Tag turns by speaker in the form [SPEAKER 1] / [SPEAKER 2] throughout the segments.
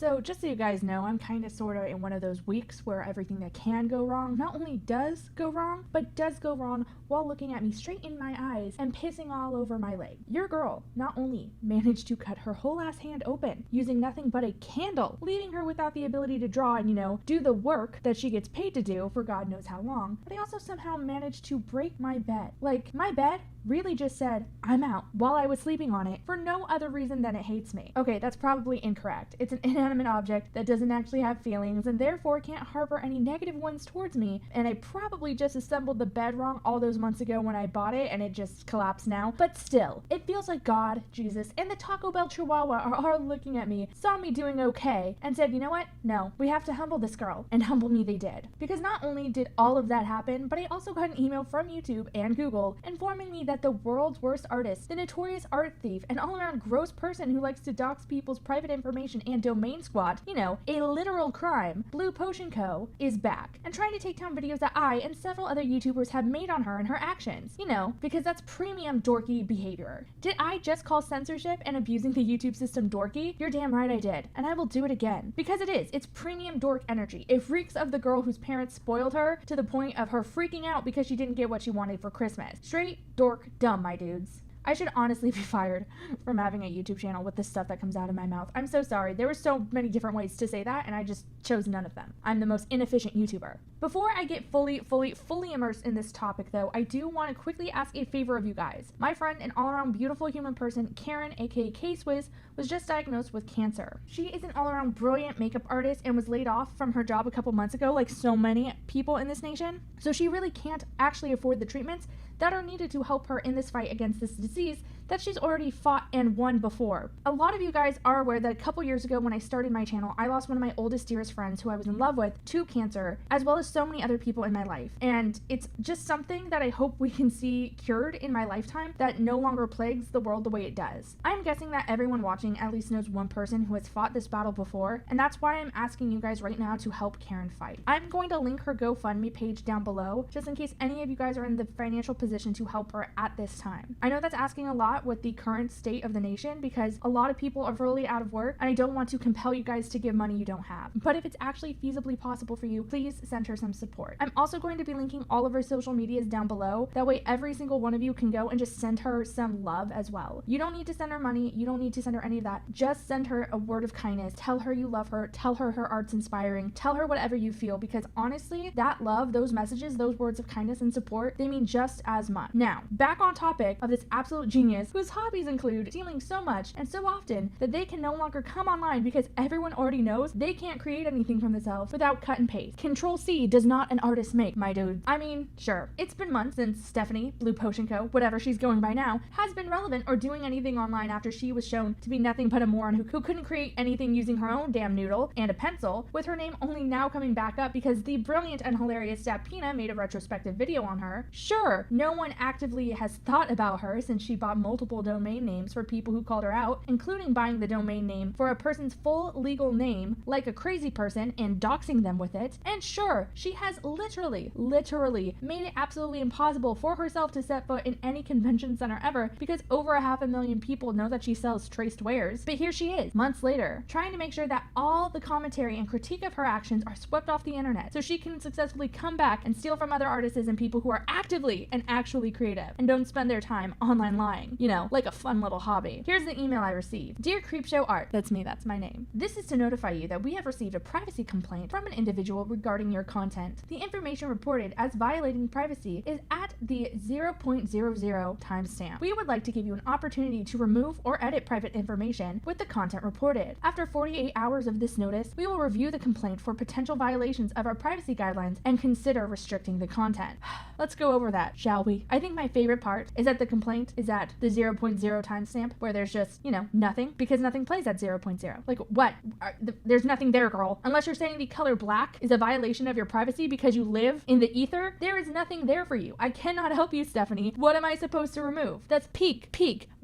[SPEAKER 1] So just so you guys know, I'm kind of sort of in one of those weeks where everything that can go wrong not only does go wrong, but does go wrong while looking at me straight in my eyes and pissing all over my leg. Your girl not only managed to cut her whole ass hand open using nothing but a candle, leaving her without the ability to draw and, do the work that she gets paid to do for God knows how long, but I also somehow managed to break my bed. Like, my bed really just said, I'm out, while I was sleeping on it for no other reason than it hates me. Okay, that's probably incorrect. It's an inanimate object that doesn't actually have feelings and therefore can't harbor any negative ones towards me, and I probably just assembled the bed wrong all those months ago when I bought it and it just collapsed now. But still, it feels like God, Jesus, and the Taco Bell Chihuahua are looking at me, saw me doing okay, and said, you know what? No, we have to humble this girl. And humble me they did. Because not only did all of that happen, but I also got an email from YouTube and Google informing me that the world's worst artist, the notorious art thief, and all-around gross person who likes to dox people's private information and domain squat, a literal crime, Blue Potion Co., is back and trying to take down videos that I and several other YouTubers have made on her and her actions. Because that's premium dorky behavior. Did I just call censorship and abusing the YouTube system dorky? You're damn right I did, and I will do it again. Because it is. It's premium dork energy. It reeks of the girl whose parents spoiled her to the point of her freaking out because she didn't get what she wanted for Christmas. Straight dork dumb, my dudes. I should honestly be fired from having a YouTube channel with the stuff that comes out of my mouth. I'm so sorry. There were so many different ways to say that, and I just chose none of them. I'm the most inefficient YouTuber. Before I get fully immersed in this topic, though, I do want to quickly ask a favor of you guys. My friend and all-around beautiful human person, Karen, aka K-Swizz, was just diagnosed with cancer. She is an all-around brilliant makeup artist and was laid off from her job a couple months ago, like so many people in this nation. So she really can't actually afford the treatments that are needed to help her in this fight against this disease that she's already fought and won before. A lot of you guys are aware that a couple years ago when I started my channel, I lost one of my oldest, dearest friends who I was in love with to cancer, as well as so many other people in my life. And it's just something that I hope we can see cured in my lifetime that no longer plagues the world the way it does. I'm guessing that everyone watching at least knows one person who has fought this battle before, and that's why I'm asking you guys right now to help Karen fight. I'm going to link her GoFundMe page down below, just in case any of you guys are in the financial position to help her at this time. I know that's asking a lot with the current state of the nation because a lot of people are really out of work, and I don't want to compel you guys to give money you don't have. But if it's actually feasibly possible for you, please send her some support. I'm also going to be linking all of her social medias down below. That way every single one of you can go and just send her some love as well. You don't need to send her money. You don't need to send her any of that. Just send her a word of kindness. Tell her you love her. Tell her her art's inspiring. Tell her whatever you feel, because honestly, that love, those messages, those words of kindness and support, they mean just as much. Now, back on topic of this absolute genius whose hobbies include stealing so much and so often that they can no longer come online because everyone already knows they can't create anything from themselves without cut and paste. Control C does not an artist make, my dude. I mean, sure, it's been months since Stephanie, Blue Potion Co., whatever she's going by now, has been relevant or doing anything online after she was shown to be nothing but a moron who couldn't create anything using her own damn noodle and a pencil, with her name only now coming back up because the brilliant and hilarious Dapina made a retrospective video on her. Sure, no one actively has thought about her since she bought multiple domain names for people who called her out, including buying the domain name for a person's full legal name like a crazy person and doxing them with it. And sure, she has literally made it absolutely impossible for herself to set foot in any convention center ever because over 500,000 people know that she sells traced wares. But here she is, months later, trying to make sure that all the commentary and critique of her actions are swept off the internet so she can successfully come back and steal from other artists and people who are actively and actually creative and don't spend their time online lying, like a fun little hobby. Here's the email I received. Dear CreepShow Art, that's me, that's my name. This is to notify you that we have received a privacy complaint from an individual regarding your content. The information reported as violating privacy is at the 0.00 timestamp. We would like to give you an opportunity to remove or edit private information with the content reported. After 48 hours of this notice, we will review the complaint for potential violations of our privacy guidelines and consider restricting the content. Let's go over that, shall we? I think my favorite part is that the complaint is at the 0.0 timestamp where there's just, nothing, because nothing plays at 0.0. Like, what? There's nothing there, girl. Unless you're saying the color black is a violation of your privacy because you live in the ether, there is nothing there for you. I cannot help you, Stephanie. What am I supposed to remove? That's peak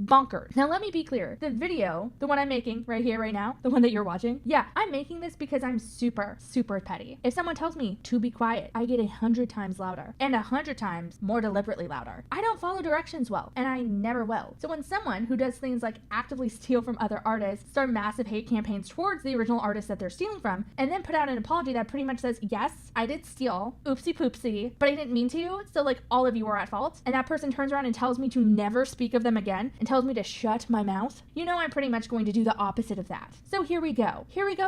[SPEAKER 1] bonkers. Now, let me be clear. The video, the one I'm making right here, right now, the one that you're watching, yeah, I'm making this because I'm super petty. If someone tells me to be quiet, I get 100 times louder and 100 times more deliberately louder. I don't follow directions well, and I never will. well. So when someone who does things like actively steal from other artists start massive hate campaigns towards the original artist that they're stealing from, and then put out an apology that pretty much says, yes, I did steal, oopsie poopsie, but I didn't mean to, so like all of you are at fault, and that person turns around and tells me to never speak of them again and tells me to shut my mouth, you know I'm pretty much going to do the opposite of that. So here we go,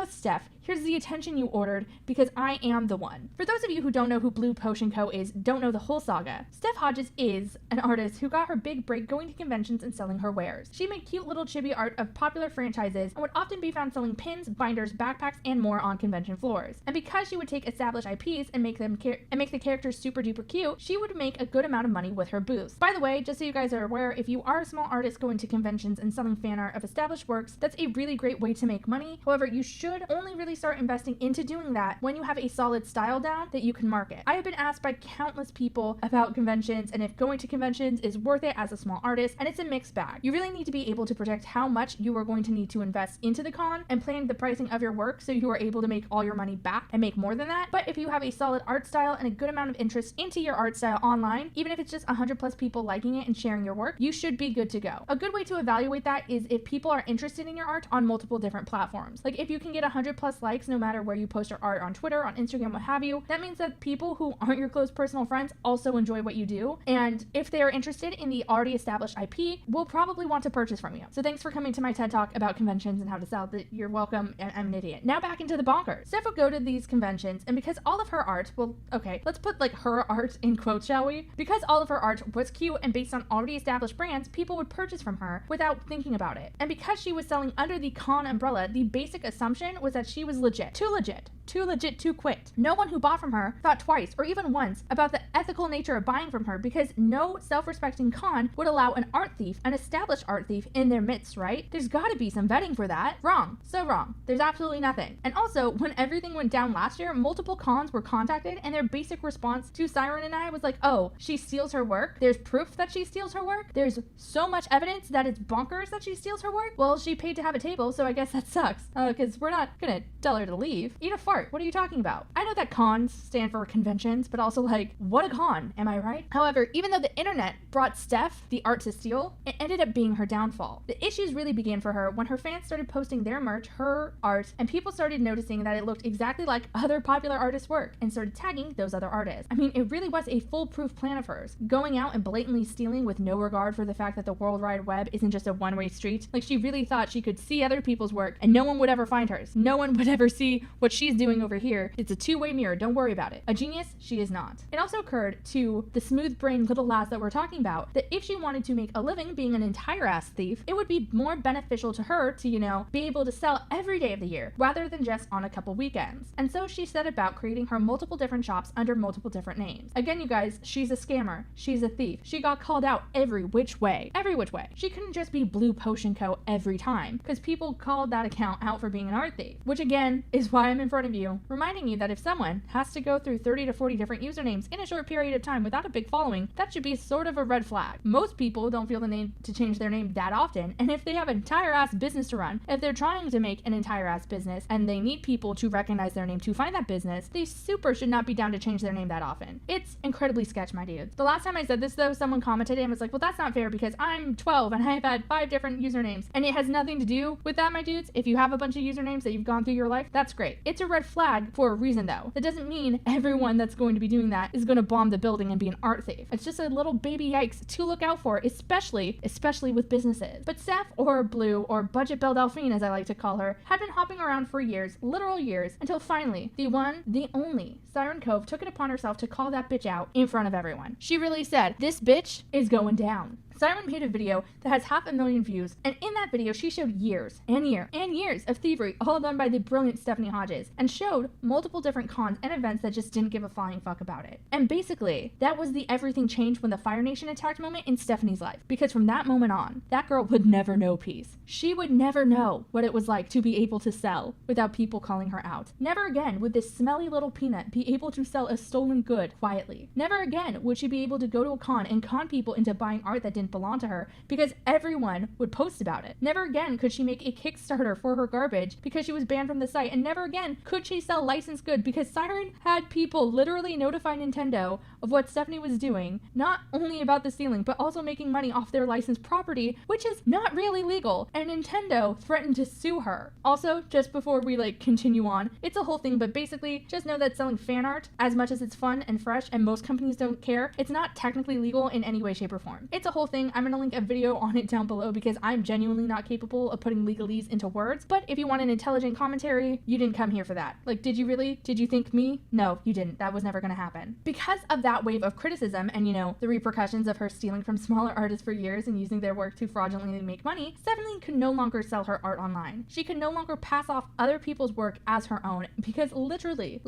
[SPEAKER 1] Steph. Here's the attention you ordered because I am the one. For those of you who don't know who Blue Potion Co. is, don't know the whole saga, Steph Hodges is an artist who got her big break going to conventions and selling her wares. She made cute little chibi art of popular franchises and would often be found selling pins, binders, backpacks, and more on convention floors. And because she would take established IPs and make the characters super duper cute, she would make a good amount of money with her booths. By the way, just so you guys are aware, if you are a small artist going to conventions and selling fan art of established works, that's a really great way to make money. However, you should only really start investing into doing that when you have a solid style down that you can market. I have been asked by countless people about conventions and if going to conventions is worth it as a small artist, and it's a mixed bag. You really need to be able to project how much you are going to need to invest into the con and plan the pricing of your work so you are able to make all your money back and make more than that. But if you have a solid art style and a good amount of interest into your art style online, even if it's just 100 plus people liking it and sharing your work, you should be good to go. A good way to evaluate that is if people are interested in your art on multiple different platforms. Like if you can get 100 plus likes no matter where you post your art on Twitter, on Instagram, what have you, that means that people who aren't your close personal friends also enjoy what you do. And if they are interested in the already established IP, will probably want to purchase from you. So thanks for coming to my TED Talk about conventions and how to sell. You're welcome, and I'm an idiot. Now back into the bonkers. Steph would go to these conventions, and because all of her art, well, okay, let's put like her art in quotes, shall we? Because all of her art was cute and based on already established brands, people would purchase from her without thinking about it. And because she was selling under the con umbrella, the basic assumption was that she was legit. Too legit to quit. No one who bought from her thought twice or even once about the ethical nature of buying from her, because no self-respecting con would allow an art thief, an established art thief, in their midst, right? There's gotta be some vetting for that. Wrong. So wrong. There's absolutely nothing. And also, when everything went down last year, multiple cons were contacted and their basic response to Siren and I was like, oh, she steals her work? There's proof that she steals her work? There's so much evidence that it's bonkers that she steals her work? Well, she paid to have a table, so I guess that sucks. Because we're not gonna tell her to leave. Eat a fart. What are you talking about? I know that cons stand for conventions, but also like, what a con, am I right? However, even though the internet brought Steph the art to steal, it ended up being her downfall. The issues really began for her when her fans started posting their merch, her art, and people started noticing that it looked exactly like other popular artists' work and started tagging those other artists. I mean, it really was a foolproof plan of hers, going out and blatantly stealing with no regard for the fact that the World Wide Web isn't just a one-way street. Like, she really thought she could see other people's work and no one would ever find hers. No one would ever see what she's doing over here. It's a two-way mirror, don't worry about it. A genius, she is not. It also occurred to the smooth-brained little lass that we're talking about that if she wanted to make a living being an entire ass thief, it would be more beneficial to her to, be able to sell every day of the year rather than just on a couple weekends. And so she set about creating her multiple different shops under multiple different names. Again, you guys, she's a scammer. She's a thief. She got called out every which way. Every which way. She couldn't just be Blue Potion Co. every time because people called that account out for being an art thief, which again is why I'm in front of you, reminding you that if someone has to go through 30 to 40 different usernames in a short period of time without a big following, that should be sort of a red flag. Most people don't feel the need to change their name that often, and if they have an entire ass business to run, if they're trying to make an entire ass business and they need people to recognize their name to find that business, they super should not be down to change their name that often. It's incredibly sketch, my dudes. The last time I said this though, someone commented and was like, well, that's not fair because I'm 12 and I've had 5 different usernames, and it has nothing to do with that, my dudes. If you have a bunch of usernames that you've gone through your life, that's great. It's a red flag for a reason though. That doesn't mean everyone that's going to be doing that is going to bomb the building and be an art thief. It's just a little baby yikes to look out for, especially with businesses. But Steph, or Blue, or Budget Belle Delphine as I like to call her, had been hopping around for years, literal years, until finally, the one, the only, Siren Cove took it upon herself to call that bitch out in front of everyone. She really said, this bitch is going down. Siren made a video that has 500,000 views, and in that video she showed years and years of thievery all done by the brilliant Stephanie Hodges, and showed multiple different cons and events that just didn't give a flying fuck about it. And basically, that was the everything changed when the Fire Nation attacked moment in Stephanie's life, because from that moment on, that girl would never know peace. She would never know what it was like to be able to sell without people calling her out. Never again would this smelly little peanut be able to sell a stolen good quietly. Never again would she be able to go to a con and con people into buying art that didn't didn't belong to her because everyone would post about it. Never again could she make a Kickstarter for her garbage because she was banned from the site, and never again could she sell licensed goods because Siren had people literally notify Nintendo of what Stephanie was doing, not only about the stealing, but also making money off their licensed property, which is not really legal, and Nintendo threatened to sue her. Also, just before we continue on, it's a whole thing, but basically just know that selling fan art, as much as it's fun and fresh and most companies don't care, it's not technically legal in any way, shape, or form. It's a whole thing. I'm gonna link a video on it down below because I'm genuinely not capable of putting legalese into words, but if you want an intelligent commentary, you didn't come here for that. Did you really? Did you think me? No, you didn't. That was never gonna happen. Because of that wave of criticism and, the repercussions of her stealing from smaller artists for years and using their work to fraudulently make money, Stephanie could no longer sell her art online. She could no longer pass off other people's work as her own because literally,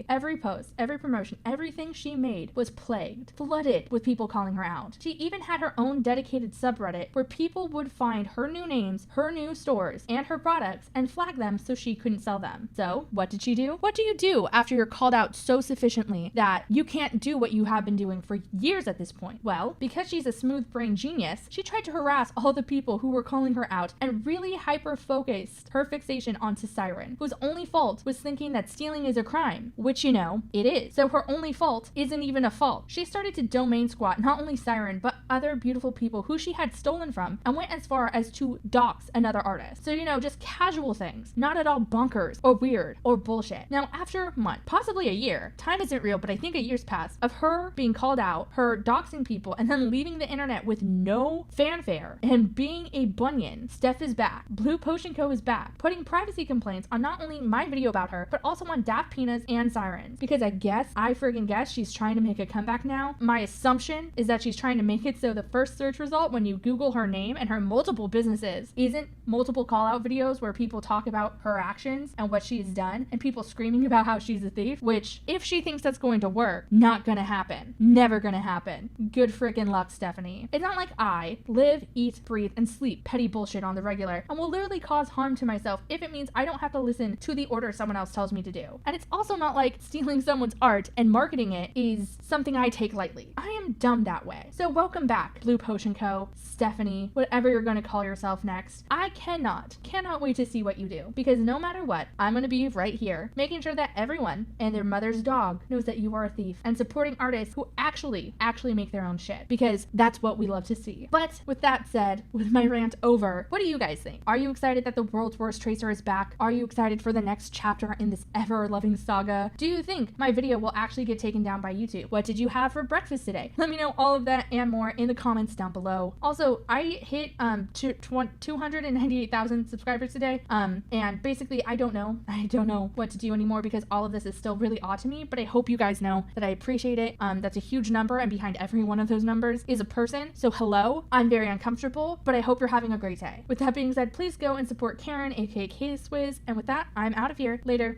[SPEAKER 1] every post, every promotion, everything she made was flooded with people calling her out. She even had her own dedicated subreddit where people would find her new names, her new stores, and her products and flag them so she couldn't sell them. So, what did she do? What do you do after you're called out so sufficiently that you can't do what you have been doing for years at this point? Well, because she's a smooth brain genius, she tried to harass all the people who were calling her out and really hyper-focused her fixation onto Siren, whose only fault was thinking that stealing is a crime, which it is. So her only fault isn't even a fault. She started to domain squat not only Siren, but other beautiful people who she had stolen from, and went as far as to dox another artist. So, just casual things, not at all bonkers or weird or bullshit. Now, after a month, possibly a year, time isn't real, but I think a year's passed, of her being called out, her doxing people, and then leaving the internet with no fanfare, and being a bunion, Steph is back. Blue Potion Co. is back, putting privacy complaints on not only my video about her, but also on Daft Peanut's and Siren's, because I friggin' guess she's trying to make a comeback now. My assumption is that she's trying to make it so the first search result when you Google her name and her multiple businesses isn't multiple call out videos where people talk about her actions and what she's done and people screaming about how she's a thief, which if she thinks that's going to work, not gonna happen. Never gonna happen. Good freaking luck, Stephanie. It's not like I live, eat, breathe, and sleep petty bullshit on the regular and will literally cause harm to myself if it means I don't have to listen to the order someone else tells me to do. And it's also not like stealing someone's art and marketing it is something I take lightly. I am dumb that way. So welcome back, Blue Potion Co., Stephanie, whatever you're gonna call yourself next. I cannot wait to see what you do, because no matter what, I'm gonna be right here, making sure that everyone and their mother's dog knows that you are a thief, and supporting artists who actually make their own shit, because that's what we love to see. But with that said, with my rant over, what do you guys think? Are you excited that the world's worst tracer is back? Are you excited for the next chapter in this ever-loving saga? Do you think my video will actually get taken down by YouTube? What did you have for breakfast today? Let me know all of that and more in the comments down below. Also, I hit 298,000 subscribers today, and basically I don't know what to do anymore because all of this is still really odd to me, but I hope you guys know that I appreciate it. That's a huge number, and behind every one of those numbers is a person. So hello, I'm very uncomfortable, but I hope you're having a great day. With that being said, please go and support Karen, aka Swizz, and with that, I'm out of here. Later.